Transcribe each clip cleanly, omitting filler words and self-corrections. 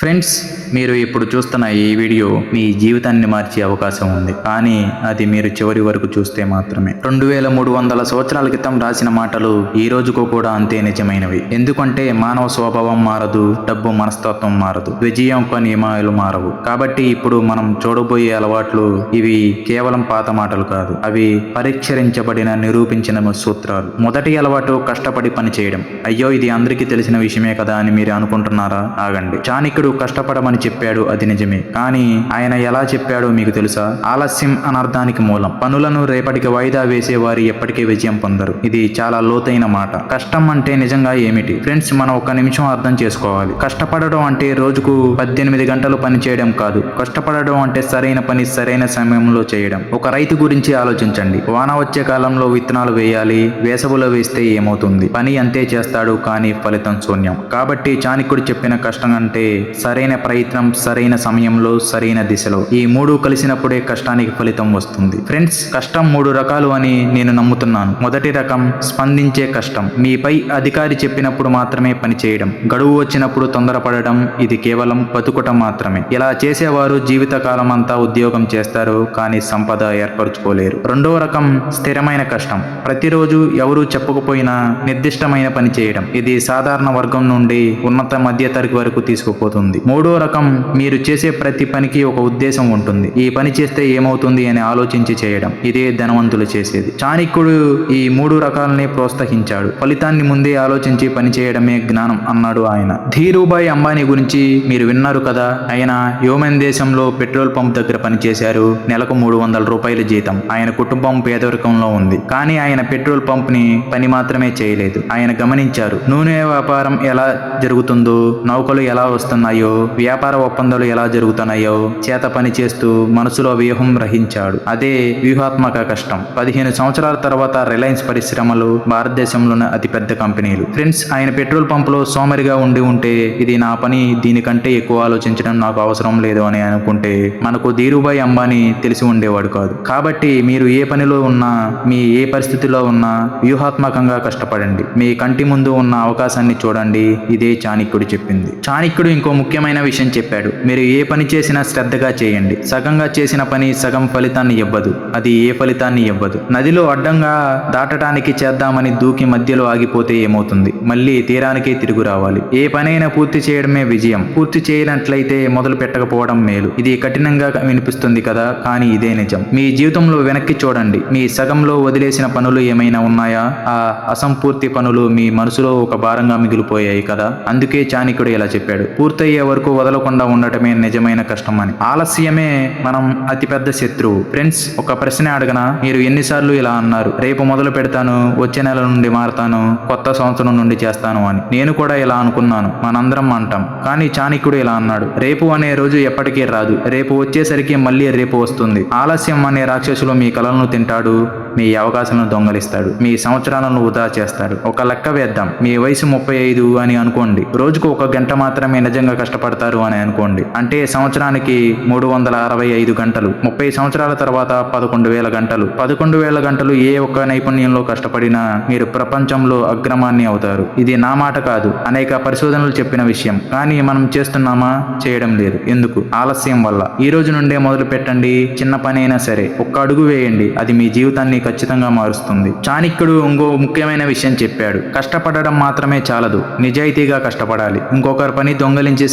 Friends, మీరు ఇప్పుడు చూస్తున్న ఈ వీడియో మీ జీవితాన్ని మార్చే అవకాశం ఉంది, కానీ అది మీరు చివరి వరకు చూస్తే మాత్రమే. 2300 సంవత్సరాల క్రితం రాసిన మాటలు ఈ రోజుకు కూడా అంతే నిజమైనవి. ఎందుకంటే మానవ స్వభావం మారదు, డబ్బు మనస్తత్వం మారదు, విజయం యొక్క నియమాలు మారవు. కాబట్టి ఇప్పుడు మనం చూడబోయే అలవాట్లు ఇవి కేవలం పాత మాటలు కాదు, అవి పరీక్షించబడిన నిరూపించిన సూత్రాలు. మొదటి అలవాటు కష్టపడి పని చేయడం. అయ్యో, ఇది అందరికీ తెలిసిన విషయమే కదా అని మీరు అనుకుంటున్నారా? ఆగండి. చాణక్యుడు కష్టపడమని చెప్పాడు, అది నిజమే. కానీ ఆయన ఎలా చెప్పాడో మీకు తెలుసా? ఆలస్యం అనర్థానికి మూలం. పనులను రేపటికి వాయిదా వేసేవారు ఎప్పటికీ విజయం పొందరు. ఇది చాలా లోతైన మాట. కష్టం అంటే నిజంగా ఏమిటి? ఫ్రెండ్స్, మనం ఒక్క నిమిషం అర్థం చేసుకోవాలి. కష్టపడడం అంటే రోజుకు 18 గంటలు పని చేయడం కాదు. కష్టపడడం అంటే సరైన పని సరైన సమయంలో చేయడం. ఒక రైతు గురించి ఆలోచించండి. వాన వచ్చే కాలంలో విత్తనాలు వేయాలి, వేసవిలో వేస్తే ఏమవుతుంది? పని అంతే చేస్తాడు, కానీ ఫలితం శూన్యం. కాబట్టి చాణక్యుడు చెప్పిన కష్టం అంటే సరైన ప్రయత్నం, సరైన సమయంలో, సరైన దిశలో. ఈ మూడు కలిసినప్పుడే కష్టానికి ఫలితం వస్తుంది. ఫ్రెండ్స్, కష్టం 3 రకాలు అని నేను నమ్ముతున్నాను. మొదటి రకం స్పందించే కష్టం. మీపై అధికారి చెప్పినప్పుడు మాత్రమే పని చేయడం, గడువు వచ్చినప్పుడు తొందరపడడం. ఇది కేవలం బతుకటం మాత్రమే. ఇలా చేసేవారు జీవితకాలం అంతా ఉద్యోగం చేస్తారు, కానీ సంపద ఏర్పరచుకోలేరు. రెండవ రకం స్థిరమైన కష్టం. ప్రతిరోజు ఎవరూ చెప్పకపోయినా నిర్దిష్టమైన పని చేయడం. ఇది సాధారణ వర్గం నుండి ఉన్నత మధ్య తరగతి వరకు తీసుకుపోతుంది. మూడో రకం, మీరు చేసే ప్రతి పనికి ఒక ఉద్దేశం ఉంటుంది. ఈ పని చేస్తే ఏమవుతుంది అని ఆలోచించి చేయడం. ఇదే ధనవంతులు చేసేది. చాణక్యుడు ఈ 3 రకాలని ప్రోత్సహించాడు. ఫలితాన్ని ముందే ఆలోచించి పని చేయడమే జ్ఞానం అన్నాడు ఆయన. ధీరుభాయ్ అంబానీ గురించి మీరు విన్నారు కదా. ఆయన యోమెన్ దేశంలో పెట్రోల్ పంప్ దగ్గర పనిచేశారు. నెలకు 300 రూపాయల జీతం. ఆయన కుటుంబం పేదరికంలో ఉంది, కానీ ఆయన పెట్రోల్ పంప్ ని పని మాత్రమే చేయలేదు. ఆయన గమనించారు, నూనె వ్యాపారం ఎలా జరుగుతుందో, నౌకలు ఎలా వస్తున్నాయో, వ్యాపార ఒప్పందాలు ఎలా జరుగుతున్నాయో చేత పని చేస్తూ మనసులో వ్యూహం గ్రహించాడు. అదే వ్యూహాత్మక కష్టం. 15 సంవత్సరాల తర్వాత రిలయన్స్ పరిశ్రమలు భారతదేశంలోని అతిపెద్ద కంపెనీలు. ఫ్రెండ్స్, ఆయన పెట్రోల్ పంపులో సోమరిగా ఉంటే ఇది నా పని, దీనికంటే ఎక్కువ ఆలోచించడం నాకు అవసరం లేదు అని అనుకుంటే మనకు ధీరుభాయ్ అంబానీ తెలిసి ఉండేవాడు కాదు. కాబట్టి మీరు ఏ పనిలో ఉన్నా, మీ ఏ పరిస్థితిలో ఉన్నా వ్యూహాత్మకంగా కష్టపడండి. మీ కంటి ముందు ఉన్న అవకాశాన్ని చూడండి. ఇదే చాణక్యుడు చెప్పింది. చాణక్యుడు ఇంకో ముఖ్యమైన విషయం చెప్పాడు. మీరు ఏ పని చేసినా శ్రద్ధగా చేయండి. సగంగా చేసిన పని సగం ఫలితాన్ని ఇవ్వదు, అది ఏ ఫలితాన్ని ఇవ్వదు. నదిలో అడ్డంగా దాటడానికి చేద్దామని దూకి మధ్యలో ఆగిపోతే ఏమవుతుంది? మళ్ళీ తీరానికే తిరుగు రావాలి. ఏ పనైనా పూర్తి చేయడమే విజయం. పూర్తి చేయనట్లయితే మొదలు పెట్టకపోవడం మేలు. ఇది కఠినంగా వినిపిస్తుంది కదా, కానీ ఇదే నిజం. మీ జీవితంలో వెనక్కి చూడండి. మీ సగంలో వదిలేసిన పనులు ఏమైనా ఉన్నాయా? ఆ అసంపూర్తి పనులు మీ మనసులో ఒక భారంగా మిగిలిపోయాయి కదా. అందుకే చాణక్యుడు ఇలా చెప్పాడు, పూర్తయ్యే వరకు వదలకుండా ఉండటమే నిజమైన కష్టం అని. ఆలస్యమే మనం అతిపెద్ద శత్రువు. ఫ్రెండ్స్, ఒక ప్రశ్న అడగనా? మీరు ఎన్నిసార్లు ఇలా అన్నారు, రేపు మొదలు పెడతాను, వచ్చే నెల నుండి మారతాను, కొత్త సంవత్సరం నుండి చేస్తాను అని? నేను కూడా ఇలా అనుకున్నాను, మనందరం అంటాం. కానీ చాణక్యుడు ఇలా అన్నాడు, రేపు అనే రోజు ఎప్పటికీ రాదు. రేపు వచ్చేసరికి మళ్ళీ రేపు వస్తుంది. ఆలస్యం అనే రాక్షసులు మీ కలలను తింటాడు, మీ అవకాశాలను దొంగలిస్తాడు, మీ సంవత్సరాలను వృధా చేస్తాడు. ఒక లెక్క వేద్దాం. మీ వయసు 35 అని అనుకోండి. రోజుకు 1 గంట మాత్రమే నిజంగా కష్టపడతారు అని అనుకోండి. అంటే సంవత్సరానికి 365 గంటలు. 30 సంవత్సరాల తర్వాత 11,000 గంటలు. 11,000 గంటలు ఏ ఒక్క నైపుణ్యంలో కష్టపడినా మీరు ప్రపంచంలో అగ్రమాన్ని అవుతారు. ఇది నా మాట కాదు, అనేక పరిశోధనలు చెప్పిన విషయం. కానీ మనం చేస్తున్నామా? చేయడం లేదు. ఎందుకు? ఆలస్యం వల్ల. ఈ రోజు నుండే మొదలు పెట్టండి. చిన్న పని అయినా సరే ఒక్క అడుగు వేయండి. అది మీ జీవితాన్ని ఖచ్చితంగా మారుస్తుంది. చాణక్యుడు ఇంకో ముఖ్యమైన విషయం చెప్పాడు. కష్టపడడం మాత్రమే చాలదు, నిజాయితీగా కష్టపడాలి. ఇంకొకరి పని దొంగలించి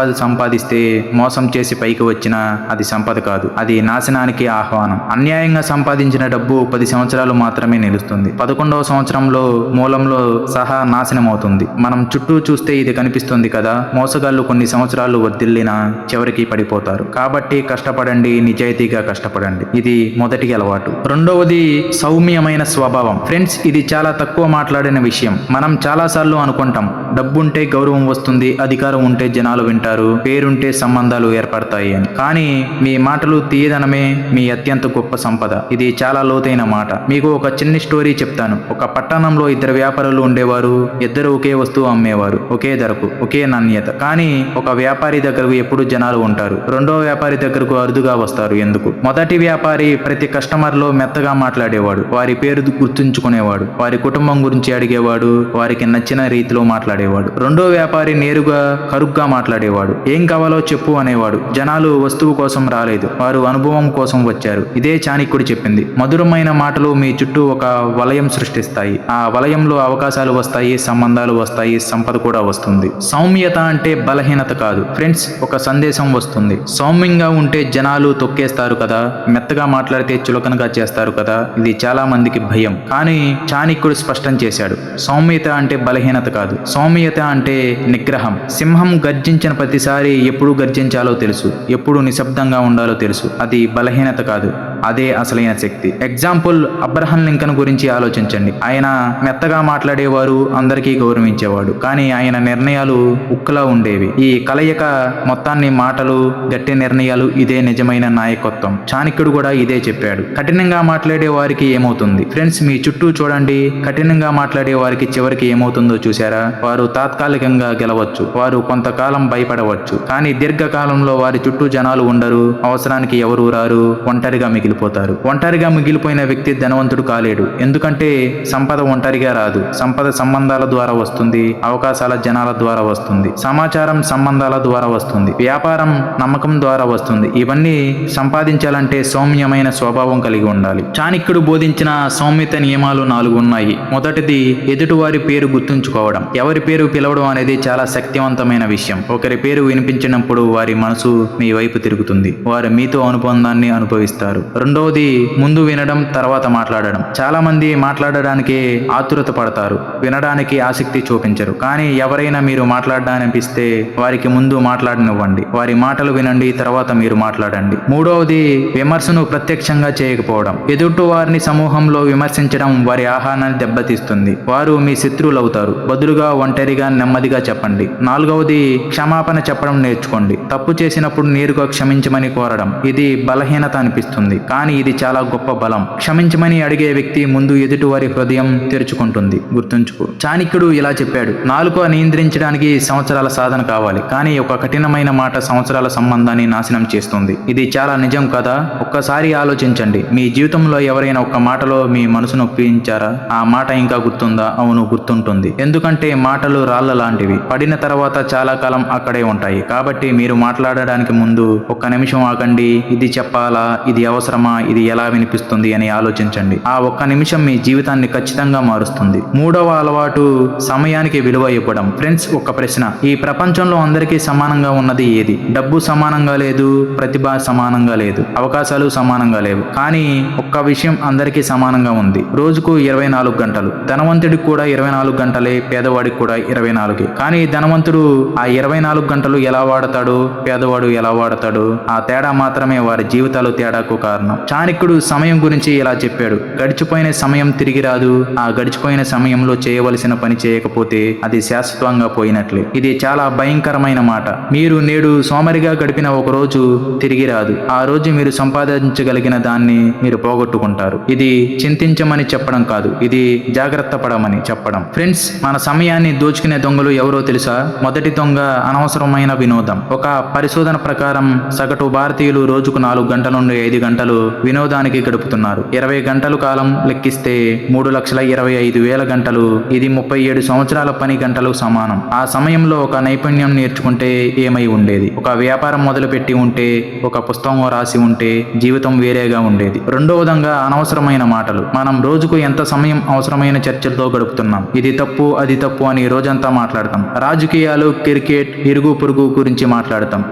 సంపాదిస్తే, మోసం చేసి పైకి వచ్చినా అది సంపద కాదు, అది నాశనానికి ఆహ్వానం. అన్యాయంగా సంపాదించిన డబ్బు 10 సంవత్సరాలు మాత్రమే నిలుస్తుంది. 11వ సంవత్సరంలో మూలంలో సహా నాశనం అవుతుంది. మనం చుట్టూ చూస్తే ఇది కనిపిస్తుంది కదా. మోసగాళ్ళు కొన్ని సంవత్సరాలు వర్ధిల్లినా చివరికి పడిపోతారు. కాబట్టి కష్టపడండి, నిజాయితీగా కష్టపడండి. ఇది మొదటి అలవాటు. రెండవది సౌమ్యమైన స్వభావం. ఫ్రెండ్స్, ఇది చాలా తక్కువ మాట్లాడిన విషయం. మనం చాలాసార్లు అనుకుంటాం, డబ్బుంటే గౌరవం వస్తుంది, అధికారం ఉంటే జనాలు వింటారు, పేరుంటే సంబంధాలు ఏర్పడతాయి అని. కానీ మీ మాటలు తీయదనమే మీ అత్యంత గొప్ప సంపద. ఇది చాలా లోతైన మాట. మీకు ఒక చిన్న స్టోరీ చెప్తాను. ఒక పట్టణంలో 2 వ్యాపారులు ఉండేవారు. ఇద్దరు ఒకే వస్తువు అమ్మేవారు, ఒకే ధరకు, ఒకే నాణ్యత. కానీ ఒక వ్యాపారి దగ్గరకు ఎప్పుడు జనాలు ఉంటారు, రెండో వ్యాపారి దగ్గరకు అరుదుగా వస్తారు. ఎందుకు? మొదటి వ్యాపారి ప్రతి కస్టమర్లో మెత్తగా మాట్లాడేవాడు, వారి పేరు గుర్తుంచుకునేవాడు, వారి కుటుంబం గురించి అడిగేవాడు, వారికి నచ్చిన రీతిలో మాట్లాడేవాడు. రెండో వ్యాపారి నేరుగా కరుగ్గా మాట్లాడేవాడు. ఏం ఏం కావాలో చెప్పు అనేవాడు. జనాలు వస్తువు కోసం రాలేదు, వారు అనుభవం కోసం వచ్చారు. ఇదే చాణక్యుడు చెప్పింది. మధురమైన మాటలు మీ చుట్టూ ఒక వలయం సృష్టిస్తాయి. ఆ వలయంలో అవకాశాలు వస్తాయి, సంబంధాలు వస్తాయి, సంపద కూడా వస్తుంది. సౌమ్యత అంటే బలహీనత కాదు ఫ్రెండ్స్, ఒక సందేశం వస్తుంది. సౌమ్యంగా ఉంటే జనాలు తొక్కేస్తారు కదా, మెత్తగా మాట్లాడితే చులకనగా చేస్తారు కదా, ఇది చాలా మందికి భయం. కానీ చాణక్యుడు స్పష్టం చేశాడు, సౌమ్యత అంటే బలహీనత కాదు, సౌమ్యత అంటే నిగ్రహం. సింహం గర్జించిన ప్రతిసారి ఎప్పుడు గర్జించాలో తెలుసు, ఎప్పుడు నిశ్శబ్దంగా ఉండాలో తెలుసు. అది బలహీనత కాదు, అదే అసలైన శక్తి. ఎగ్జాంపుల్, అబ్రహం లింకన్ గురించి ఆలోచించండి. ఆయన మెత్తగా మాట్లాడేవారు, అందరికీ గౌరవించేవాడు, కానీ ఆయన నిర్ణయాలు ఉక్కులా ఉండేవి. ఈ కలయిక మొత్తాన్ని, మాటలు, గట్టి నిర్ణయాలు, ఇదే నిజమైన నాయకత్వం. చాణక్యుడు కూడా ఇదే చెప్పాడు. కఠినంగా మాట్లాడే వారికి ఏమవుతుంది ఫ్రెండ్స్? మీ చుట్టూ చూడండి. కఠినంగా మాట్లాడే వారికి చివరికి ఏమవుతుందో చూసారా? వారు తాత్కాలికంగా గెలవచ్చు, వారు కొంతకాలం భయపడవచ్చు, కానీ దీర్ఘకాలంలో వారి చుట్టూ జనాలు ఉండరు, అవసరానికి ఎవరు రారు, ఒంటరిగా మిగిలిపోతారు. ఒంటరిగా మిగిలిపోయిన వ్యక్తి ధనవంతుడు కాలేడు. ఎందుకంటే సంపద ఒంటరిగా రాదు. సంపద సంబంధాల ద్వారా వస్తుంది, అవకాశాల జనాల ద్వారా వస్తుంది, సమాచారం సంబంధాల ద్వారా వస్తుంది, వ్యాపారం నమ్మకం ద్వారా వస్తుంది. ఇవన్నీ సంపాదించాలంటే సౌమ్యమైన స్వభావం కలిగి ఉండాలి. చాణక్యుడు బోధించిన సౌమ్యత నియమాలు 4 ఉన్నాయి. మొదటిది, ఎదుటివారి పేరు గుర్తుంచుకోవడం. ఎవరి పేరు పిలవడం అనేది చాలా శక్తివంతమైన విషయం. ఒకరి పేరు వినిపించినప్పుడు వారి మనసు మీ వైపు తిరుగుతుంది, వారు మీతో అనుబంధాన్ని అనుభవిస్తారు. రెండవది, ముందు వినడం, తర్వాత మాట్లాడడం. చాలా మంది మాట్లాడడానికి ఆతురత పడతారు, వినడానికి ఆసక్తి చూపించరు. కానీ ఎవరైనా మీరు మాట్లాడడానిపిస్తే వారికి ముందు మాట్లాడనివ్వండి, వారి మాటలు వినండి, తర్వాత మీరు మాట్లాడండి. మూడవది, విమర్శను ప్రత్యక్షంగా చేయకపోవడం. ఎదుటి వారిని సమూహంలో విమర్శించడం వారి ఆహారాన్ని దెబ్బతీస్తుంది, వారు మీ శత్రువులు అవుతారు. బదులుగా ఒంటరిగా నెమ్మదిగా చెప్పండి. నాలుగవది, క్షమాపణ చెప్పడం నేర్చుకోండి. తప్పు చేసినప్పుడు నేరుగా క్షమించమని కోరడం. ఇది బలహీనత అనిపిస్తుంది, కానీ ఇది చాలా గొప్ప బలం. క్షమించమని అడిగే వ్యక్తి ముందు ఎదుటివారి హృదయం తెరుచుకుంటుంది. గుర్తుంచుకో. చాణక్యుడు ఇలా చెప్పాడు, నాలుక నియంత్రించడానికి సంవత్సరాల సాధన కావాలి, కానీ ఒక కఠినమైన మాట సంవత్సరాల సంబంధాన్ని నాశనం చేస్తుంది. ఇది చాలా నిజం కదా. ఒక్కసారి ఆలోచించండి, మీ జీవితంలో ఎవరైనా ఒక్క మాటలో మీ మనసును నొప్పించారా? ఆ మాట ఇంకా గుర్తుందా? అవును, గుర్తుంటుంది. ఎందుకంటే మాటలు రాళ్ల లాంటివి, పడిన తర్వాత చాలా కాలం అక్కడే ఉంటాయి. కాబట్టి మీరు మాట్లాడడానికి ముందు ఒక్క నిమిషం ఆగండి. ఇది చెప్పాలా, ఇది అవసరమా, ఇది ఎలా వినిపిస్తుంది అని ఆలోచించండి. ఆ ఒక్క నిమిషం మీ జీవితాన్ని ఖచ్చితంగా మారుస్తుంది. మూడవ అలవాటు, సమయానికి విలువ ఇవ్వడం. ఫ్రెండ్స్, ఒక ప్రశ్న, ఈ ప్రపంచంలో అందరికీ సమానంగా ఉన్నది ఏది? డబ్బు సమానంగా లేదు, ప్రతిభ సమానంగా లేదు, అవకాశాలు సమానంగా లేవు. కానీ ఒక్క విషయం అందరికీ సమానంగా ఉంది, రోజుకు 24 గంటలు. ధనవంతుడికి కూడా 24 గంటలే, పేదవాడికి కూడా 24. కానీ ధనవంతుడు ఆ 24 గంటలు ఎలా వాడతాడు, పేదవాడు ఎలా వాడతాడు, ఆ తేడా మాత్రమే వారి జీవితాలు తేడాకు కారణం. చాణక్యుడు సమయం గురించి ఇలా చెప్పాడు, గడిచిపోయిన సమయం తిరిగి రాదు. ఆ గడిచిపోయిన సమయంలో చేయవలసిన పని చేయకపోతే అది శాశ్వతంగా పోయినట్లే. ఇది చాలా భయంకరమైన మాట. మీరు నేడు సోమరిగా గడిపిన ఒక రోజు తిరిగి రాదు. ఆ రోజు మీరు సంపాదించగలిగిన దాన్ని మీరు పోగొట్టుకుంటారు. ఇది చింతించమని చెప్పడం కాదు, ఇది జాగ్రత్త పడమని చెప్పడం. ఫ్రెండ్స్, మన సమయాన్ని దోచుకునే దొంగలు ఎవరో తెలుసా? మొదటి దొంగ అనవసరమైన వినోదం. ఒక పరిశోధన ప్రకారం సగటు భారతీయులు రోజుకు 4 గంటల నుండి 5 గంటలు వినోదానికి గడుపుతున్నారు. 20 గంటలు కాలం లెక్కిస్తే 3,25,000 గంటలు. ఇది 37 సంవత్సరాల పని గంటలు సమానం. ఆ సమయంలో ఒక నైపుణ్యం నేర్చుకుంటే ఏమై ఉండేది? ఒక వ్యాపారం మొదలుపెట్టి ఉంటే, ఒక పుస్తకం రాసి ఉంటే జీవితం వేరేగా ఉండేది. రెండవదంగా అనవసరమైన మాటలు. మనం రోజుకు ఎంత సమయం అవసరమైన చర్చలతో గడుపుతున్నాం. ఇది తప్పు, అది తప్పు అని రోజంతా మాట్లాడతాం. రాజకీయాలు, క్రికెట్, ఇరుగు పొరుగు గురించి మాట్లాడతాం.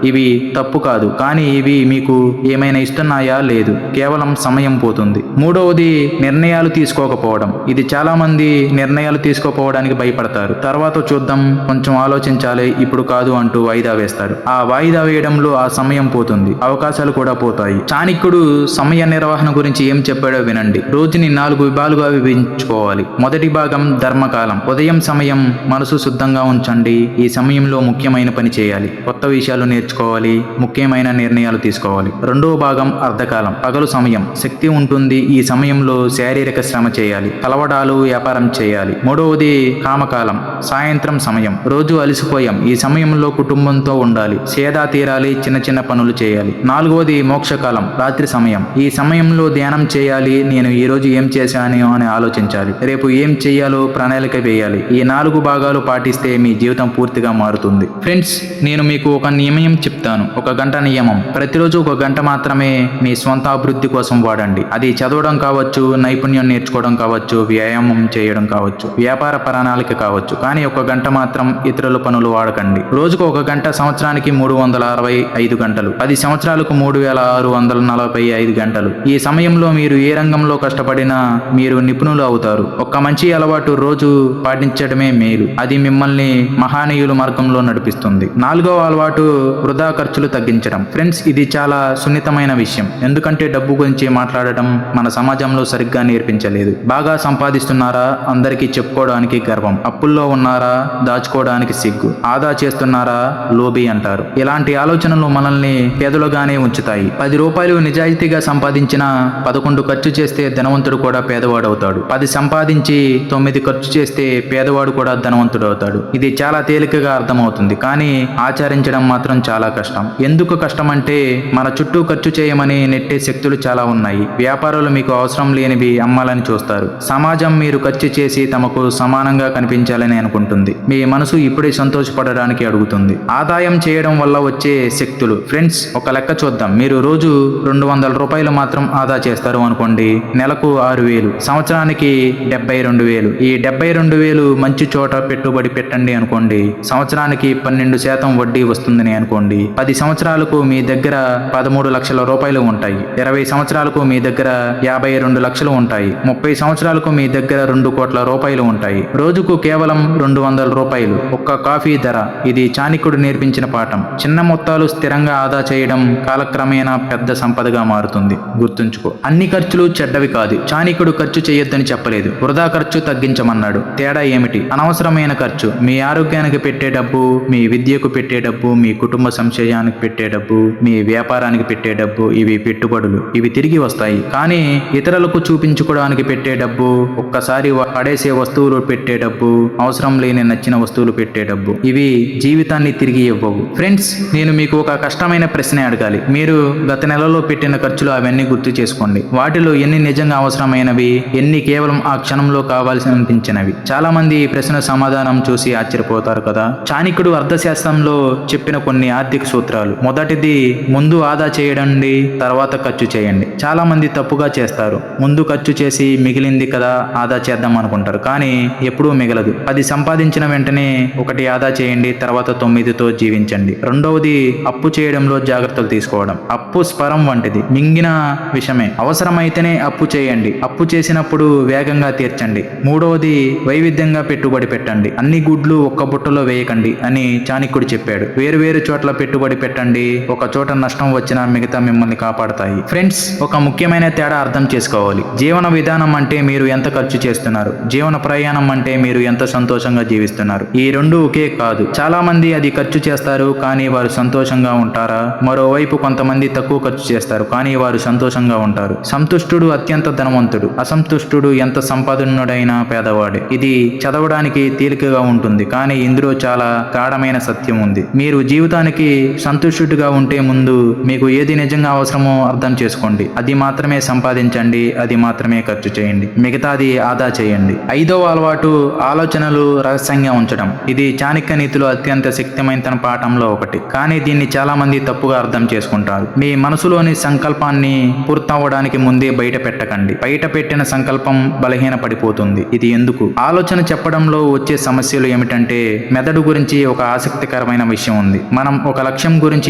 ఇవి తప్పు కాదు, కానీ ఇవి మీకు ఏమైనా ఇస్తున్నాయా? లేదు, కేవలం సమయం పోతుంది. మూడవది, నిర్ణయాలు తీసుకోకపోవడం. ఇది చాలా మంది నిర్ణయాలు తీసుకోపోవడానికి భయపడతారు. తర్వాత చూద్దాం, కొంచెం ఆలోచించాలి, ఇప్పుడు కాదు అంటూ వాయిదా వేస్తారు. ఆ వాయిదా వేయడంలో ఆ సమయం పోతుంది, అవకాశాలు కూడా పోతాయి. చాణక్యుడు సమయ నిర్వహణ గురించి ఏం చెప్పాడో వినండి. రోజుని 4 విభాగాలుగా విభజించుకోవాలి. మొదటి భాగం ధర్మకాలం. ఉదయం సమయం మనసు శుద్ధంగా ఉంచండి. ఈ సమయంలో ముఖ్యమైన పని చేయాలి, కొత్త విషయాలు నేర్చుకోవాలి, ముఖ్యమైన నిర్ణయాలు తీసుకోవాలి. రెండవ భాగం అర్ధకాలం. పగలు సమయం శక్తి ఉంటుంది. ఈ సమయంలో శారీరక శ్రమ చేయాలి, కలవడాలు, వ్యాపారం చేయాలి. మూడవది కామకాలం, సాయంత్రం సమయం. రోజు అలసిపోయాం, ఈ సమయంలో కుటుంబంతో ఉండాలి, సేదా తీరాలి, చిన్న చిన్న పనులు చేయాలి. నాలుగవది మోక్షకాలం, రాత్రి సమయం. ఈ సమయంలో ధ్యానం చేయాలి, నేను ఈ రోజు ఏం చేశాను అని ఆలోచించాలి, రేపు ఏం చేయాలో ప్రణాళిక వేయాలి. ఈ 4 భాగాలు పాటిస్తే మీ జీవితం పూర్తిగా మారుతుంది. ఫ్రెండ్స్, నేను మీకు ఒక నియమం చెప్తాను, 1 గంట నియమం. ప్రతిరోజు 1 గంట మాత్రమే మీ స్వంత అభివృద్ధి కోసం వాడండి. అది చదవడం కావచ్చు, నైపుణ్యం నేర్చుకోవడం కావచ్చు, వ్యాయామం చేయడం కావచ్చు, వ్యాపార ప్రణాళిక కావచ్చు. కానీ 1 గంట మాత్రం ఇతరుల పనులు వాడకండి. రోజుకు 1 గంట, సంవత్సరానికి 365 గంటలు, 10 సంవత్సరాలకు 3645 గంటలు. ఈ సమయంలో మీరు ఏ రంగంలో కష్టపడినా మీరు నిపుణులు అవుతారు. ఒక మంచి అలవాటు రోజు పాటించడమే మేలు, అది మిమ్మల్ని మహానీయుల మార్గంలో నడిపిస్తుంది. 4వ అలవాటు వృధా ఖర్చులు తగ్గించడం. ఫ్రెండ్స్, ఇది చాలా సున్నితమైన విషయం, ఎందుకంటే డబ్బు గురించి మాట్లాడటం మన సమాజంలో సరిగ్గా నేర్పించలేదు. బాగా సంపాదిస్తున్నారా, అందరికీ చెప్పుకోవడానికి గర్వం. అప్పుల్లో ఉన్నారా, దాచుకోవడానికి సిగ్గు. ఆదా చేస్తున్నారా, లోబీ అంటారు. ఇలాంటి ఆలోచనలు మనల్ని పేదలుగానే ఉంచుతాయి. 10 రూపాయలు నిజాయితీగా సంపాదించిన 11 ఖర్చు చేస్తే ధనవంతుడు కూడా పేదవాడవుతాడు. 10 సంపాదించి 9 ఖర్చు చేస్తే పేదవాడు కూడా ధనవంతుడు అవుతాడు. ఇది చాలా తేలికగా అర్థమవుతుంది, కానీ ఆచరించడం మాత్రం చాలా కష్టం. ఎందుకు కష్టం అంటే మన చుట్టూ ఖర్చు చేయమని నెట్టే శక్తులు చాలా ఉన్నాయి. వ్యాపారులు మీకు అవసరం లేనివి అమ్మాలని చూస్తారు. సమాజం మీరు ఖర్చు చేసి తమకు సమానంగా కనిపించాలని అనుకుంటుంది. మీ మనసు ఇప్పుడే సంతోషపడడానికి అడుగుతుంది. ఆదాయం చేయడం వల్ల వచ్చే శక్తులు. ఫ్రెండ్స్, ఒక లెక్క చూద్దాం. మీరు రోజు 200 రూపాయలు మాత్రం ఆదా చేస్తారు అనుకోండి, నెలకు 6,000, సంవత్సరానికి 72,000. ఈ 72,000 మంచి చోట పెట్టుబడి పెట్టండి అనుకోండి, సంవత్సరానికి 12% వడ్డీ వస్తుందని అనుకోండి. 10 సంవత్సరాలకు మీ దగ్గర 13 లక్షల రూపాయలు ఉంటాయి. 20 సంవత్సరాలకు మీ దగ్గర 52 లక్షలు ఉంటాయి. 30 సంవత్సరాలకు మీ దగ్గర 2 కోట్ల రూపాయలు ఉంటాయి. రోజుకు కేవలం 200 రూపాయలు, ఒక్క కాఫీ ధర. ఇది చాణక్యుడు నేర్పించిన పాఠం. చిన్న మొత్తాలు స్థిరంగా ఆదా చేయడం కాలక్రమేణా పెద్ద సంపదగా మారుతుంది. గుర్తుంచుకో, అన్ని ఖర్చులు చెడ్డవి కాదు. చాణక్యుడు ఖర్చు చేయొద్దని చెప్పలేదు, వృధా ఖర్చు తగ్గించమన్నాడు. తేడా ఏమిటి? అనవసరమైన ఖర్చు. మీ ఆరోగ్యానికి పెట్టే డబ్బు, మీ విద్యకు పెట్టే డబ్బు, మీ కుటుంబ సంక్షేమానికి పెట్టే డబ్బు, మీ వ్యాపారానికి పెట్టే డబ్బు, ఇవి పెట్టుబడులు, ఇవి తిరిగి వస్తాయి. కానీ ఇతరులకు చూపించుకోవడానికి పెట్టే డబ్బు, ఒక్కసారి పడేసే వస్తువులు పెట్టే డబ్బు, అవసరం లేని నచ్చిన వస్తువులు పెట్టే డబ్బు, ఇవి జీవితాన్ని తిరిగి ఇవ్వవు. ఫ్రెండ్స్, నేను మీకు ఒక కష్టమైన ప్రశ్న అడగాలి. మీరు గత నెలలో పెట్టిన ఖర్చులు అవన్నీ గుర్తు చేసుకోండి. వాటిలో ఎన్ని నిజంగా అవసరమైనవి, ఎన్ని కేవలం ఆ క్షణంలో కావాల్సి అనిపించినవి. చాలా మంది ఈ ప్రశ్న సమాధానం చూసి ఆశ్చర్యపోతారు కదా. చాణక్యుడు అర్థశాస్త్రంలో చెప్పిన కొన్ని ఆర్థిక సూత్రాలు. మొదటిది, ముందు ఆదా చేయండి, తర్వాత ఖర్చు చేయండి. చాలా మంది తప్పుగా చేస్తారు. ముందు ఖర్చు చేసి మిగిలింది కదా ఆదా చేద్దాం అనుకుంటారు, కానీ ఎప్పుడూ మిగలదు. 10 సంపాదించిన వెంటనే 1 ఆదా చేయండి, తర్వాత 9తో జీవించండి. రెండవది, అప్పు చేయడంలో జాగ్రత్తలు తీసుకోవడం. అప్పు స్పరం వంటిది, మింగిన విషమే. అవసరమైతేనే అప్పు చేయండి, అప్పు చేసినప్పుడు వేగంగా తీర్చండి. మూడవది, వైవిధ్యంగా పెట్టుబడి పెట్టండి. అన్ని గుడ్లు ఒక్క బుట్టలో వేయకండి అని చాణక్యుడు చెప్పాడు. వేరు చోట్ల పెట్టుబడి పెట్టండి, ఒక చోట నష్టం వచ్చినా మిగతా మిమ్మల్ని కాపాడతాయి. ఫ్రెండ్స్, ఒక ముఖ్యమైన తేడా అర్థం చేసుకోవాలి. జీవన విధానం అంటే మీరు ఎంత ఖర్చు చేస్తున్నారు, జీవన ప్రయాణం అంటే మీరు ఎంత సంతోషంగా జీవిస్తున్నారు. ఈ రెండు ఒకే కాదు. చాలా మంది అది ఖర్చు చేస్తారు, కానీ వారు సంతోషంగా ఉంటారా? మరోవైపు కొంతమంది తక్కువ ఖర్చు చేస్తారు, కానీ వారు సంతోషంగా ఉంటారు. సంతుష్టుడు అత్యంత ధనవంతుడు, అసంతుష్టుడు ఎంత సంపన్నుడైనా పేదవాడే. ఇది చదవడానికి తేలికగా ఉంటుంది, కానీ ఇందులో చాలా గాఢమైన సత్యం ఉంది. మీరు జీవితానికి సంతుష్టుడిగా ఉంటే ముందు మీకు ఏది నిజంగా అవసరమో అర్థం చేసుకోండి. అది మాత్రమే సంపాదించండి, అది మాత్రమే ఖర్చు చేయండి, మిగతాది ఆదా చేయండి. 5వ అలవాటు, ఆలోచనలు రహస్యంగా ఉంచడం. ఇది చాణక్య నీతిలో అత్యంత శక్తిమైన పాఠంలో ఒకటి, కానీ దీన్ని చాలా మంది తప్పుగా అర్థం చేసుకుంటారు. మీ మనసులోని సంకల్పాన్ని పూర్తవడానికి ముందే బయట పెట్టకండి. బయట పెట్టిన సంకల్పం బలహీన పడిపోతుంది. ఇది ఎందుకు? ఆలోచన చెప్పడంలో వచ్చే సమస్యలు ఏమిటంటే, మెదడు గురించి ఒక ఆసక్తికరమైన విషయం ఉంది. మనం ఒక లక్ష్యం గురించి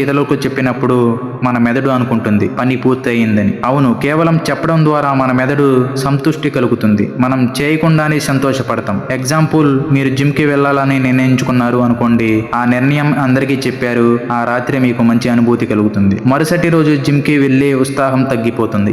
ఇతరులకు చెప్పినప్పుడు మన మెదడు అనుకుంటుంది పని పూర్తయిందని. అవును, కేవలం చెప్పడం ద్వారా మన మెదడు సంతృష్టి కలుగుతుంది, మనం చేయకుండానే సంతోషపడతాం. ఎగ్జాంపుల్, మీరు జిమ్కి వెళ్ళాలని నిర్ణయించుకున్నారు అనుకోండి. ఆ నిర్ణయం అందరికీ చెప్పారు, ఆ రాత్రి మీకు మంచి అనుభూతి కలుగుతుంది. మరుసటి రోజు జిమ్కి వెళ్ళే ఉత్సాహం తగ్గిపోతుంది.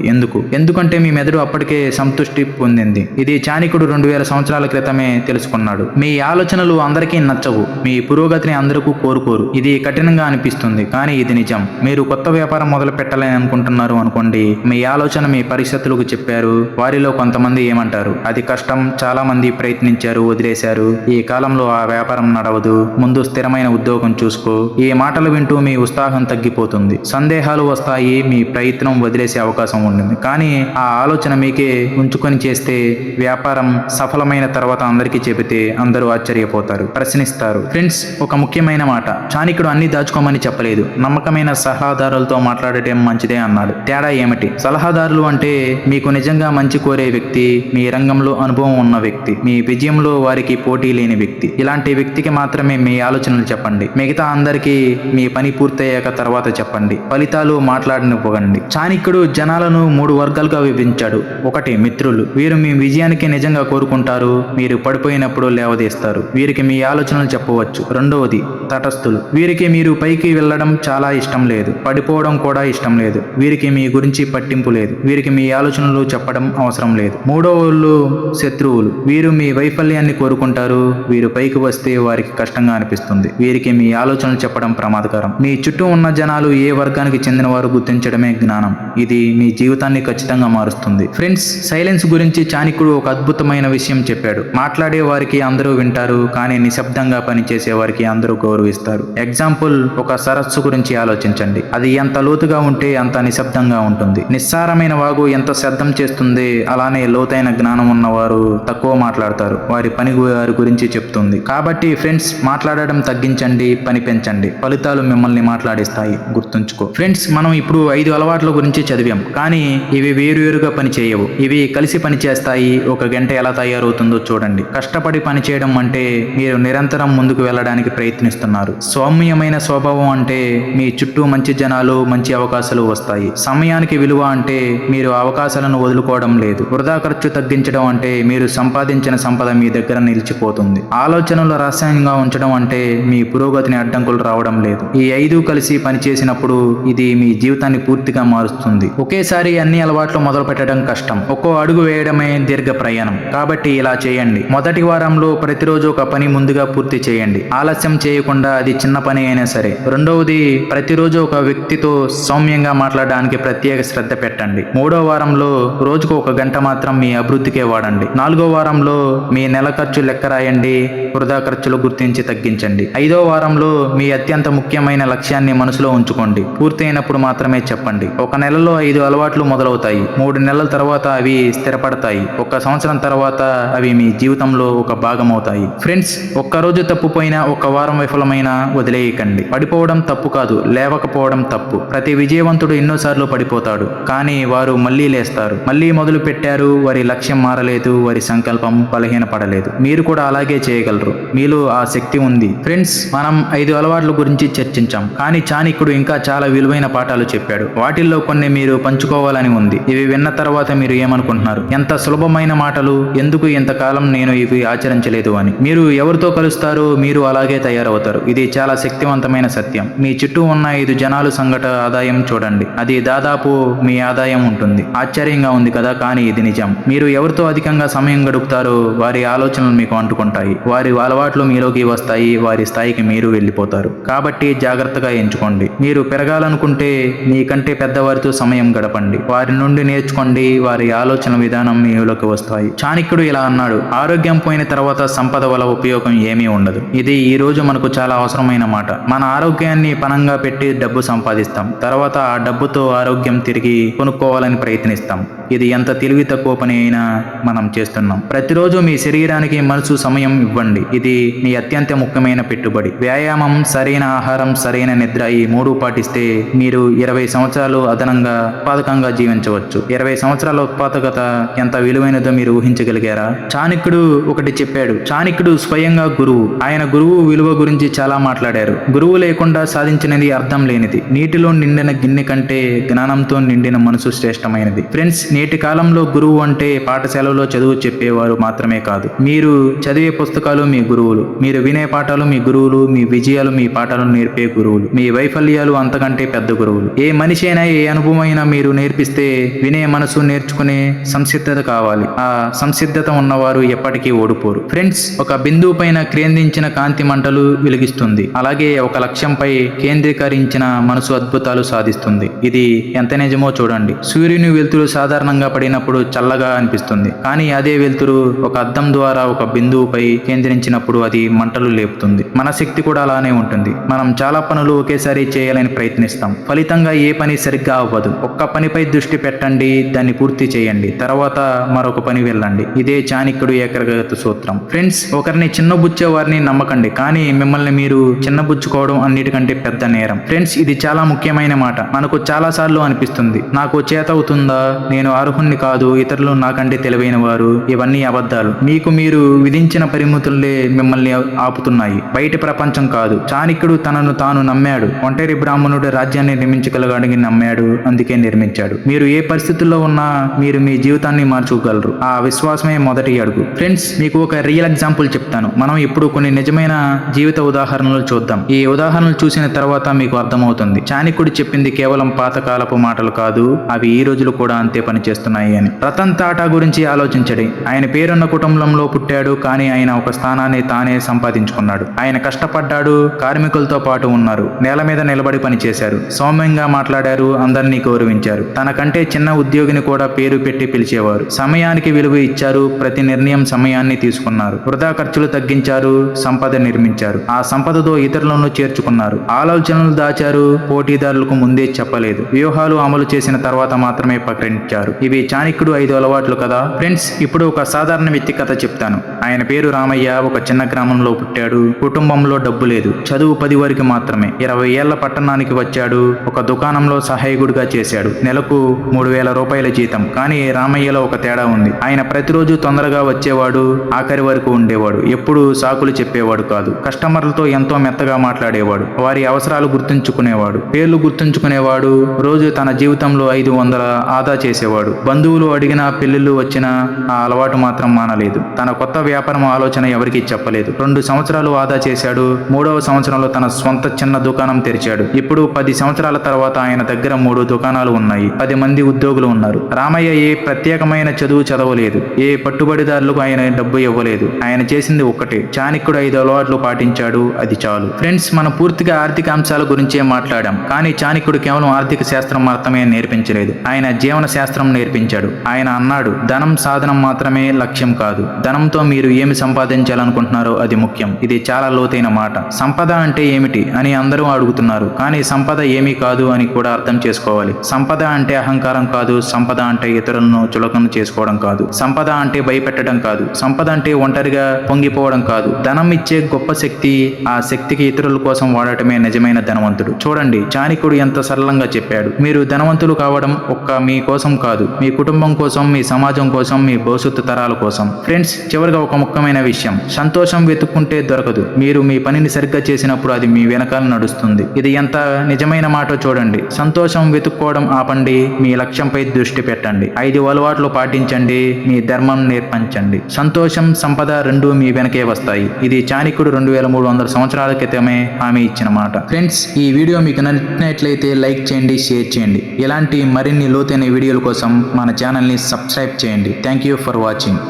ఎందుకంటే మీ మెదడు అప్పటికే సంతృష్టి పొందింది. ఇది చాణక్యుడు 2000 సంవత్సరాల క్రితమే తెలుసుకున్నాడు. మీ ఆలోచనలు అందరికీ నచ్చవు, మీ పురోగతిని అందరూ కోరుకోరు. ఇది కఠినంగా అనిపిస్తుంది, కానీ ఇది నిజం. మీరు కొత్త వ్యాపారం మొదలు పెట్టాలని అనుకుంటున్నారు చదువుతున్నారు అనుకోండి, మీ ఆలోచన మీ పరిస్థితులకు చెప్పారు. వారిలో కొంతమంది ఏమంటారు, అది కష్టం, చాలా మంది ప్రయత్నించారు, వదిలేశారు, ఈ కాలంలో ఆ వ్యాపారం నడవదు, ముందు స్థిరమైన ఉద్యోగం చూసుకో. ఈ మాటలు వింటూ మీ ఉత్సాహం తగ్గిపోతుంది, సందేహాలు వస్తాయి, మీ ప్రయత్నం వదిలేసే అవకాశం ఉంటుంది. కానీ ఆ ఆలోచన మీకే ఉంచుకొని చేస్తే, వ్యాపారం సఫలమైన తర్వాత అందరికీ చెబితే అందరూ ఆశ్చర్యపోతారు, ప్రశ్నిస్తారు. ఫ్రెండ్స్, ఒక ముఖ్యమైన మాట, చాణక్యుడు అన్ని దాచుకోమని చెప్పలేదు, నమ్మకమైన సలహాదారులతో మాట్లాడటం మంచిదే అన్నాడు. తేడా ఏమిటి? సలహాదారులు అంటే మీకు నిజంగా మంచి కోరే వ్యక్తి, మీ రంగంలో అనుభవం ఉన్న వ్యక్తి, మీ విజయంలో వారికి పోటీ లేని వ్యక్తి. ఇలాంటి వ్యక్తికి మాత్రమే మీ ఆలోచనలు చెప్పండి, మిగతా అందరికీ మీ పని పూర్తయ్యాక తర్వాత చెప్పండి, ఫలితాలు మాట్లాడనివ్వండి. చాణక్యుడు జనాలను 3 వర్గాలుగా విభజించాడు. 1 మిత్రులు, వీరు మీ విజయానికి నిజంగా కోరుకుంటారు, మీరు పడిపోయినప్పుడు లేవదీస్తారు, వీరికి మీ ఆలోచనలు చెప్పవచ్చు. 2వది తటస్థులు, వీరికి మీరు పైకి వెళ్ళడం చాలా ఇష్టం లేదు, పడిపోవడం కూడా ఇష్టం లేదు, వీరికి మీ గురించి పట్టింపు లేదు, వీరికి మీ ఆలోచనలు చెప్పడం అవసరం లేదు. 3వోళ్ళు శత్రువులు, వీరు మీ వైఫల్యాన్ని కోరుకుంటారు, వీరు పైకి వస్తే వారికి కష్టంగా అనిపిస్తుంది, వీరికి మీ ఆలోచనలు చెప్పడం ప్రమాదకరం. మీ చుట్టూ ఉన్న జనాలు ఏ వర్గానికి చెందిన వారు గుర్తించడమే జ్ఞానం, ఇది మీ జీవితాన్ని ఖచ్చితంగా మారుస్తుంది. ఫ్రెండ్స్, సైలెన్స్ గురించి చాణక్యుడు ఒక అద్భుతమైన విషయం చెప్పాడు. మాట్లాడే వారికి అందరూ వింటారు, కానీ నిశ్శబ్దంగా పనిచేసే వారికి అందరూ గౌరవిస్తారు. ఎగ్జాంపుల్, ఒక సరస్సు గురించి ఆలోచించండి, అది ఎంత లోతుగా ఉంటే అంత నిశ్శబ్దంగా ఉంటుంది. నిస్సారమైన వాగు ఎంత శబ్దం చేస్తుంది, అలానే లోతైన జ్ఞానం ఉన్నవారు తక్కువ మాట్లాడతారు, వారి పని వారి గురించి చెప్తుంది. కాబట్టి ఫ్రెండ్స్, మాట్లాడడం తగ్గించండి, పని పెంచండి, ఫలితాలు మిమ్మల్ని మాట్లాడిస్తాయి, గుర్తుంచుకో. ఫ్రెండ్స్, మనం ఇప్పుడు 5 అలవాట్ల గురించి చదివాం, కానీ ఇవి వేరువేరుగా పని చేయవు, ఇవి కలిసి పని చేస్తాయి. 1 గంట ఎలా తయారవుతుందో చూడండి. కష్టపడి పని చేయడం అంటే మీరు నిరంతరం ముందుకు వెళ్ళడానికి ప్రయత్నిస్తున్నారు. సౌమ్యమైన స్వభావం అంటే మీ చుట్టూ మంచి జనాలు, మంచి అవకాశాలు వస్తాయి. సమయానికి విలువ అంటే మీరు అవకాశాలను వదులుకోవడం లేదు. వృధా ఖర్చు తగ్గించడం అంటే మీరు సంపాదించిన సంపద మీ దగ్గర నిలిచిపోతుంది. ఆలోచనలు రహస్యంగా ఉంచడం అంటే మీ పురోగతిని అడ్డంకులు రావడం లేదు. ఈ 5 కలిసి పనిచేసినప్పుడు ఇది మీ జీవితాన్ని పూర్తిగా మారుస్తుంది. ఒకేసారి అన్ని అలవాట్లు మొదలు పెట్టడం కష్టం, ఒక్కో అడుగు వేయడమే దీర్ఘ ప్రయాణం. కాబట్టి ఇలా చేయండి. మొదటి వారంలో ప్రతిరోజు ఒక పని ముందుగా పూర్తి చేయండి, ఆలస్యం చేయకుండా, అది చిన్న పని అయినా సరే. 2వది, ప్రతిరోజు ఒక వ్యక్తితో సౌమ్యంగా మాట్లాడడానికి ప్రత్యేక శ్రద్ధ పెట్టండి. 3వ వారంలో రోజుకు 1 గంట మాత్రం మీ అభివృద్ధికే వాడండి. 4వ వారంలో మీ నెల ఖర్చు లెక్క రాయండి, వృధా ఖర్చులు గుర్తించి తగ్గించండి. 5వ వారంలో మీ అత్యంత ముఖ్యమైన లక్ష్యాన్ని మనసులో ఉంచుకోండి, పూర్తయినప్పుడు మాత్రమే చెప్పండి. 1 నెలలో 5 అలవాట్లు మొదలవుతాయి, 3 నెలల తర్వాత అవి స్థిరపడతాయి, 1 సంవత్సరం తర్వాత అవి మీ జీవితంలో ఒక భాగం అవుతాయి. ఫ్రెండ్స్, ఒక్కరోజు తప్పుపోయినా, 1 వారం విఫలమైనా వదిలేయకండి. పడిపోవడం తప్పు కాదు, లేవకపోవడం తప్పు. ప్రతి విజయవంతుడు ఎన్నోసార్లు పడిపోతాడు, కానీ వారు మళ్ళీ లేస్తారు, మళ్ళీ మొదలు పెట్టారు, వారి లక్ష్యం మారలేదు, వారి సంకల్పం బలహీనపడలేదు. మీరు కూడా అలాగే చేయగలరు, మీలో ఆ శక్తి ఉంది. ఫ్రెండ్స్, మనం 5 అలవాట్ల గురించి చర్చించాం, కానీ చాణక్యుడు ఇంకా చాలా విలువైన పాఠాలు చెప్పాడు. వాటిల్లో కొన్ని మీరు పంచుకోవాలని ఉంది. ఇవి విన్న తర్వాత మీరు ఏమనుకుంటున్నారు? ఎంత సులభమైన మాటలు, ఎందుకు ఇంతకాలం నేను ఇవి ఆచరించలేదు అని. మీరు ఎవరితో కలుస్తారో మీరు అలాగే తయారవుతారు. ఇది చాలా శక్తివంతమైన సత్యం. మీ చుట్టూ ఉన్న 5 జనాలు సంఘట ఆదాయం చూడండి, అది దాదాపు మీ ఆదాయం ఉంటుంది. ఆశ్చర్యంగా ఉంది కదా, కానీ ఇది నిజం. మీరు ఎవరితో అధికంగా సమయం గడుపుతారో వారి ఆలోచనలు మీకు అంటుకుంటాయి, వారి అలవాట్లు మీలోకి వస్తాయి, వారి స్థాయికి మీరు వెళ్ళిపోతారు. కాబట్టి జాగ్రత్తగా ఎంచుకోండి. మీరు పెరగాలనుకుంటే మీకంటే పెద్దవారితో సమయం గడపండి, వారి నుండి నేర్చుకోండి, వారి ఆలోచన విధానం మీలోకి వస్తాయి. చాణక్యుడు ఇలా అన్నాడు, ఆరోగ్యం పోయిన తర్వాత సంపద వల్ల ఉపయోగం ఏమీ ఉండదు. ఇది ఈ రోజు మనకు చాలా అవసరమైన మాట. మన ఆరోగ్యాన్ని పణంగా పెట్టి డబ్బు సంపాదిస్తాం, తర్వాత ఆ డబ్బుతో ఆరోగ్యం తిరిగి కొనుక్కోవాలని ప్రయత్నిస్తాం. ఇది ఎంత తెలివి తక్కువ పని అయినా మనం చేస్తున్నాం. ప్రతిరోజు మీ శరీరానికి మనసు సమయం ఇవ్వండి, ఇది మీ అత్యంత ముఖ్యమైన పెట్టుబడి. వ్యాయామం, సరైన ఆహారం, సరైన నిద్ర, ఈ 3 పాటిస్తే మీరు 20 సంవత్సరాలు అదనంగా ఉత్పాదకంగా జీవించవచ్చు. 20 సంవత్సరాల ఉత్పాదకత ఎంత విలువైనదో మీరు ఊహించగలిగారా? చాణక్యుడు ఒకటి చెప్పాడు. చాణక్యుడు స్వయంగా గురువు, ఆయన గురువు విలువ గురించి చాలా మాట్లాడారు. గురువు లేకుండా సాధించినది అర్థం లేనిది. నీటిలో నిండిన గిన్నె కంటే జ్ఞానంతో నిండిన మనసు శ్రేష్టమైనది. ఫ్రెండ్స్, నేటి కాలంలో గురువు అంటే పాఠశాలలో చదువు చెప్పేవారు మాత్రమే కాదు. మీరు చదివే పుస్తకాలు మీ గురువులు, మీరు వినే పాఠాలు మీ గురువులు, మీ విజయాలు మీ పాఠాలను నేర్పే గురువులు, మీ వైఫల్యాలు అంతకంటే పెద్ద గురువులు. ఏ మనిషి అయినా ఏ అనుభవం అయినా మీరు నేర్పిస్తే వినే మనసు, నేర్చుకునే సంసిద్ధత కావాలి. ఆ సంసిద్ధత ఉన్నవారు ఎప్పటికీ ఓడిపోరు. ఫ్రెండ్స్, ఒక బిందువు పైన కేంద్రించిన కాంతి మంటలు వెలిగిస్తుంది. అలాగే ఒక లక్ష్యంపై కేంద్రీకరించిన మనసు అద్భుతాలు సాధిస్తుంది. ఇది ఎంత నిజమో చూడండి. సూర్యుని వెలుతురు సాధారణంగా పడినప్పుడు చల్లగా అనిపిస్తుంది, కానీ అదే వెలుతురు ఒక అద్దం ద్వారా ఒక బిందువుపై కేంద్రించినప్పుడు అది మంటలు లేపుతుంది. మన శక్తి కూడా అలానే ఉంటుంది. మనం చాలా పనులు ఒకేసారి చేయాలని ప్రయత్నిస్తాం, ఫలితంగా ఏ పని సరిగ్గా అవ్వదు. ఒక్క పనిపై దృష్టి పెట్టండి, దాన్ని పూర్తి చేయండి, తర్వాత మరొక పని వెళ్ళండి. ఇదే చాణక్యుడు ఏకగ్రత సూత్రం. ఫ్రెండ్స్, ఒకరిని చిన్నబుచ్చే వారిని నమ్మకండి, కానీ మిమ్మల్ని మీరు చిన్నబుచ్చుకోవడం అన్నిటికంటే పెద్ద నేరం. ఫ్రెండ్స్, ఇది చాలా ముఖ్యమైన మాట. మనకు చాలా సార్లు అనిపిస్తుంది, నాకు చేత అవుతుందా, నేను అర్హుణ్ణి కాదు, ఇతరులు నాకంటే తెలివైన వారు. ఇవన్నీ అబద్ధాలు. మీకు మీరు విధించిన పరిమితులే మిమ్మల్ని ఆపుతున్నాయి, బయటి ప్రపంచం కాదు. చాణక్యుడు తనను తాను నమ్మాడు. ఒంటరి బ్రాహ్మణుడు రాజ్యాన్ని నిర్మించగలగాడని నమ్మాడు, అందుకే నిర్మించాడు. మీరు ఏ పరిస్థితుల్లో ఉన్నా మీరు మీ జీవితాన్ని మార్చుకోగలరు. ఆ విశ్వాసమే మొదటి అడుగు. ఫ్రెండ్స్, మీకు ఒక రియల్ ఎగ్జాంపుల్ చెప్తాను. మనం ఇప్పుడు కొన్ని నిజమైన జీవిత ఉదాహరణలు చూద్దాం. ఈ ఉదాహరణలు చూసిన తర్వాత మీకు అర్థమవుతుంది, చాణక్యుడు చెప్పింది కేవలం పాతకాలపు మాటలు కాదు, అవి ఈ రోజులు కూడా అంతే పనిచేస్తున్నాయి అని. రతన్ టాటా గురించి ఆలోచించండి. ఆయన పేరున్న కుటుంబంలో పుట్టాడు, కానీ ఆయన ఒక స్థానాన్ని తానే సంపాదించుకున్నాడు. ఆయన కష్టపడ్డాడు, కార్మికులతో పాటు ఉన్నారు, నేల మీద నిలబడి పనిచేశారు, సౌమ్యంగా మాట్లాడారు, అందరినీ గౌరవించారు. తనకంటే చిన్న ఉద్యోగిని కూడా పేరు పెట్టి పిలిచేవారు. సమయానికి విలువ ఇచ్చారు, ప్రతి నిర్ణయం సమయాన్ని తీసుకున్నారు, వృధా ఖర్చులు తగ్గించారు, సంపద నిర్మించారు. ఆ సంపదతో ఇతరులను చేర్చుకున్నారు, ఆలోచనలు దాచారు, పోటీదారులకు ముందే చెప్పలేదు, వ్యూహాలు అమలు చేసిన తర్వాత మాత్రమే ప్రకటించారు. ఇవి చాణక్యుడు 5 అలవాట్లు కదా. ఫ్రెండ్స్, ఇప్పుడు ఒక సాధారణ వ్యక్తి కథ చెప్తాను. ఆయన పేరు రామయ్య. ఒక చిన్న గ్రామంలో పుట్టాడు. కుటుంబంలో డబ్బు లేదు, చదువు 10 వరకు మాత్రమే. 20 ఏళ్ల పట్టణానికి వచ్చాడు. ఒక దుకాణంలో సహాయకుడిగా చేశాడు. నెలకు 3000 రూపాయల జీతం. కానీ రామయ్యలో ఒక తేడా ఉంది. ఆయన ప్రతిరోజు తొందరగా వచ్చేవాడు, ఆఖరి వరకు ఉండేవాడు, ఎప్పుడు సాకులు చెప్పేవాడు కాదు. కస్టమర్లతో ఎంతో మెత్తగా మాట్లాడేవాడు, వారి అవసరాలు గుర్తుంచుకునేవాడు, పేర్లు గుర్తుంచుకునేవాడు. రోజు తన జీవితంలో 500 ఆదా చేసేవాడు. బంధువులు అడిగినా, పెళ్లిళ్ళు వచ్చినా ఆ అలవాటు మాత్రం మానలేదు. తన కొత్త వ్యాపారం ఆలోచన ఎవరికీ చెప్పలేదు. 2 సంవత్సరాలు ఆదా చేశాడు. 3వ సంవత్సరంలో తన స్వంత చిన్న దుకాణం తెరిచాడు. ఇప్పుడు 10 సంవత్సరాల తర్వాత ఆయన దగ్గర 3 దుకాణాలు ఉన్నాయి, 10 మంది ఉద్యోగులు ఉన్నారు. రామయ్య ఏ ప్రత్యేకమైన చదువు చదవలేదు, ఏ పట్టుబడిదారులకు ఆయన డబ్బు ఇవ్వలేదు. ఆయన చేసింది ఒక్కటే, చాణక్యుడు 5 అలవాట్లు పాటించాడు, అది చాలు. ఫ్రెండ్స్, మనం పూర్తిగా ఆర్థిక అంశాల గురించే మాట్లాడాం, కానీ చాణక్యుడు కేవలం ఆర్థిక శాస్త్రం మాత్రమే నేర్పించలేదు, ఆయన జీవన శాస్త్రం నేర్పించాడు. ఆయన అన్నాడు, ధనం సాధనం మాత్రమే లక్ష్యం కాదు, ధనంతో మీరు ఏమి సంపాదించాలనుకుంటున్నారో అది ముఖ్యం. ఇది చాలా లోతైన మాట. సంపద అంటే ఏమిటి అని అందరూ అడుగుతున్నారు, కానీ సంపద ఏమీ కాదు అని కూడా అర్థం చేసుకోవాలి. సంపద అంటే అహంకారం కాదు, సంపద అంటే ఇతరులను చులకన చేసుకోవడం కాదు, సంపద అంటే భయపెట్టడం కాదు, సంపద అంటే ఒంటరిగా పొంగిపోవడం కాదు. ధనం ఇచ్చే గొప్ప శక్తి, ఆ శక్తికి ఇతరుల కోసం వాడటమే నిజమైన ధనవంతుడు. చూడండి, చాణక్యుడు ఎంత సరళంగా చెప్పాడు. మీరు ధనవంతులు కావడం ఒక్క మీ కోసం కాదు, మీ కుటుంబం కోసం, మీ సమాజం కోసం, మీ భవిష్యత్తు తరాల కోసం. ఫ్రెండ్స్, చివరిగా ఒక ముఖ్యమైన విషయం, సంతోషం వెతుక్కుంటే దొరకదు, మీరు మీ పనిని సరిగ్గా చేసినప్పుడు అది మీ వెనకాల నడుస్తుంది. ఇది ఎంత నిజమైన మాటో చూడండి. సంతోషం వెతుక్కోవడం ఆపండి, మీ లక్ష్యంపై దృష్టి పెట్టండి, 5 అలవాట్లు పాటించండి, మీ ధర్మం నేర్పించండి. సంతోషం, సంపద రెండూ మీ వెనకే వస్తాయి. ఇది చాణక్యుడు 2300 సంవత్సరాల క్రితమే హామీ ఇచ్చిన మాట. ఫ్రెండ్స్, ఈ వీడియో మీకు నచ్చినట్లయితే లైక్ చేయండి, షేర్ చేయండి. ఇలాంటి మరిన్ని లోతైన వీడియోల కోసం మన ఛానల్ని సబ్స్క్రైబ్ చేయండి. Thank you for watching.